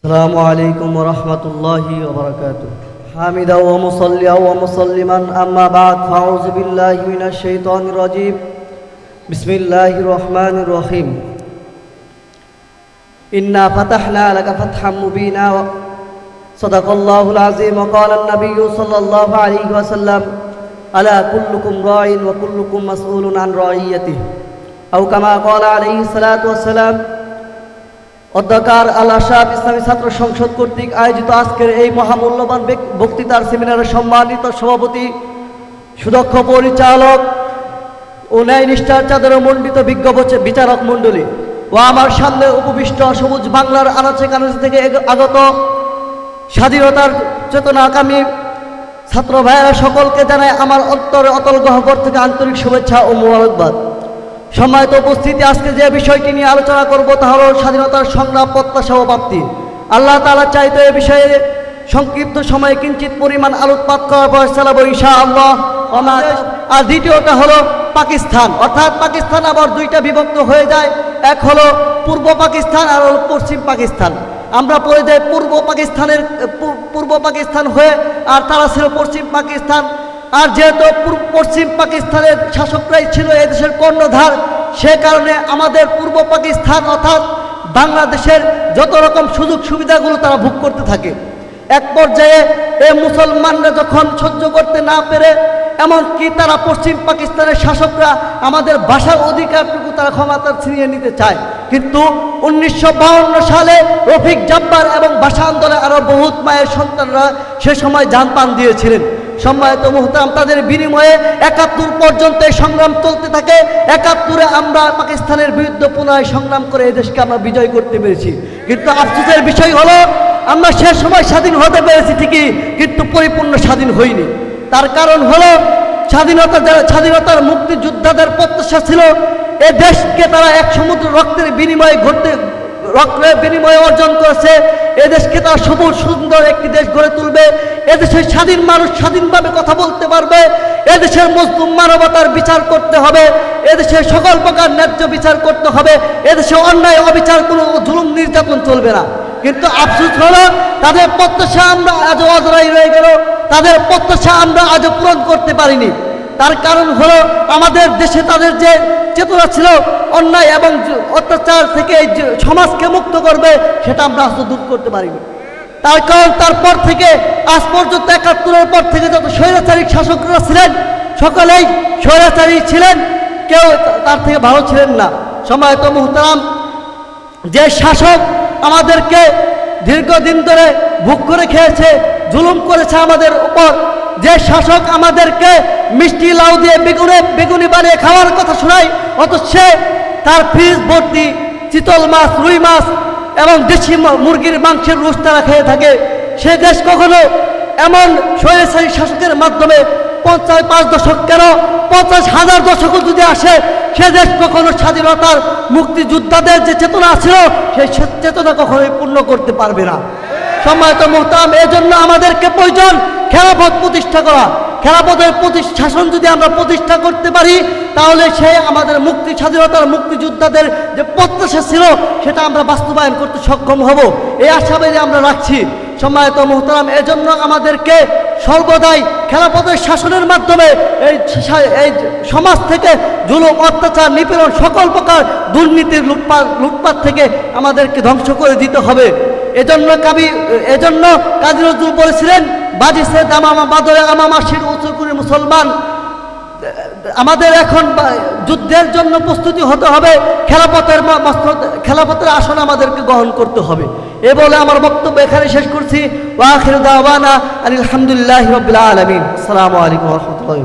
السلام عليكم ورحمة الله وبركاته. حامدا ومصليا ومسلما أما بعد فأعوذ بالله من الشيطان الرجيم. بسم الله الرحمن الرحيم. إنا فتحنا لك فتحا مبينا صدق الله العظيم. وقال النبي صلى الله عليه وسلم ألا كلكم راع وكلكم مسؤول عن رعيته أو كما قال عليه الصلاة والسلام. অধ্যকার আল আশরাফ ইসলামী ছাত্র সংসদ কর্তৃক আয়োজিত আজকের এই মহামূল্যবান বক্তৃতার সেমিনারের সম্মানিত সভাপতি, সুদক্ষ পরিচালক ও ন্যায় নিষ্ঠার চাদরে মণ্ডিত বিজ্ঞ বিচারক মণ্ডলী ও আমার সামনে উপবিষ্ট সবুজ বাংলার আনাচে কানাচে থেকে আগত স্বাধীনতার চেতনাকামী ছাত্র ভাইয়েরা, সকলকে জানায় আমার অন্তরে অতল গহ্বর থেকে আন্তরিক শুভেচ্ছা ও মোবারকবাদ। সম্মানিত উপস্থিতি, আজকে যে বিষয়টি নিয়ে আলোচনা করব তা হল স্বাধীনতার সংগ্রাম, প্রত্যাশা ও প্রাপ্তি। আল্লাহ তাআলা চাইতো এ বিষয়ে সংক্ষিপ্ত সময়ে কিঞ্চিত পরিমাণ আলোকপাত করার ফয়সালা বলি ইনশাআল্লাহ। আর দ্বিতীয়টা হলো পাকিস্তান, অর্থাৎ পাকিস্তান আবার দুইটা বিভক্ত হয়ে যায়, এক হলো পূর্ব পাকিস্তান আর হলো পশ্চিম পাকিস্তান। আমরা পড়ে যাই পূর্ব পাকিস্তান হয়ে, আর তারা ছিল পশ্চিম পাকিস্তান। আর যেহেতু পশ্চিম পাকিস্তানের শাসকরাই ছিল এদেশের কর্ণধার, সে কারণে আমাদের পূর্ব পাকিস্তান অর্থাৎ বাংলাদেশের যত রকম সুযোগ সুবিধাগুলো তারা ভোগ করতে থাকে। এক পর্যায়ে এই মুসলমানরা যখন সহ্য করতে না পেরে, এমনকি তারা পশ্চিম পাকিস্তানের শাসকরা আমাদের ভাষার অধিকারটুকু তারা ক্ষমতা ছিনিয়ে নিতে চায়। কিন্তু 1952 সালে রফিক জব্বার এবং ভাষা আন্দোলনে আরও বহুত মায়ের সন্তানরা সে সময় জান প্রাণ দিয়েছিলেন। সম্মানিত মুহতারাম, তাদের বিনিময়ে 71 পর্যন্ত এই সংগ্রাম চলতে থাকে। 71-এ আমরা পাকিস্তানের বিরুদ্ধে পুনরায় সংগ্রাম করে এই দেশকে আমরা বিজয় করতে পেরেছি। কিন্তু আফসোসের বিষয় হলো, আমরা সে সময় স্বাধীন হতে পেরেছি ঠিকই, কিন্তু পরিপূর্ণ স্বাধীন হইনি। তার কারণ হলো স্বাধীনতার মুক্তিযোদ্ধাদের প্রত্যাশা ছিল এ দেশকে তারা এক সমুদ্র রক্তের বিনিময়ে অর্জন করেছে। এদেশকে তারা সবুজ সুন্দর একটি দেশ গড়ে তুলবে। এদেশের স্বাধীন মানুষ স্বাধীনভাবে কথা বলতে পারবে। এদেশের মজলুম মানবতার বিচার করতে হবে। এদেশের সকল প্রকার ন্যায্য বিচার করতে হবে। এদেশে অন্যায় অবিচার কোনো জুলুম নির্যাতন চলবে না। কিন্তু আফসোস হলো, তাদের প্রত্যাশা আমরা আজও অজরাই রয়ে গেল, তাদের প্রত্যাশা আমরা আজও পূরণ করতে পারিনি। তার কারণ হলো, আমাদের দেশে তাদের যে চেতনা ছিল অন্যায় এবং অত্যাচার থেকে সমাজকে মুক্ত করবে, সেটা আমরা আজও দূর করতে পারিনি। তার কারণ তারপর থেকে আজ পর্যন্ত 71-এর পর থেকে যত স্বৈরাচারী শাসকরা ছিলেন, সকলেই স্বৈরাচারী ছিলেন, কেউ তার থেকে ভালো ছিলেন না। সম্মানিত মুহতারাম, যে শাসক আমাদেরকে দীর্ঘদিন ধরে ভোগ করে খেয়েছে, জুলুম করেছে আমাদের উপর, যে শাসক আমাদেরকে মিষ্টি লাউ দিয়ে বেগুনি বানিয়ে খাওয়ার কথা শোনায়, অথচ সে তার ফ্রিজ ভর্তি চিতল মাছ, রুই মাছ এবং দেশি মুরগির মাংসের রোজ তারা খেয়ে থাকে, সে দেশ কখনো এমন স্বৈরাচারী শাসকের মাধ্যমে 55 দশক কেন 50,000 দশকও যদি আসে, সে দেশ কখনো স্বাধীনতার মুক্তিযোদ্ধাদের যে চেতনা ছিল সেই চেতনা কখনোই পূর্ণ করতে পারবে না। সম্মানিত মুহতারাম, এজন্য আমাদেরকে প্রয়োজন খেলাফত প্রতিষ্ঠা করা। খেলাফতের শাসন যদি আমরা প্রতিষ্ঠা করতে পারি, তাহলে সে আমাদের স্বাধীনতার মুক্তিযোদ্ধাদের যে প্রত্যাশা ছিল সেটা আমরা বাস্তবায়ন করতে সক্ষম হব, এই আশাবাদী আমরা রাখছি। সম্মানিত মুহতারাম, এজন্য আমাদেরকে সর্বদাই খেলাফতের শাসনের মাধ্যমে এই সমাজ থেকে জুলুম, অত্যাচার, নিপীড়ন, সকল প্রকার দুর্নীতির লুটপাট থেকে আমাদেরকে ধ্বংস করে দিতে হবে। এজন্য কাজী নজরুল বলেছিলেন, বাজিছে দামামা বাদরে আমামা শির উঁচু করে মুসলমান। আমাদের এখন যুদ্ধের জন্য প্রস্তুতি হতে হবে, খেলাফতের আসন আমাদেরকে গ্রহণ করতে হবে। এ বলে আমার বক্তব্য এখানে শেষ করছি। ওয়া আখিরু দাওয়ানা আলহামদুলিল্লাহি রাব্বিল আলামিন। আসসালামু আলাইকুম ওয়া রাহমাতুল্লাহি।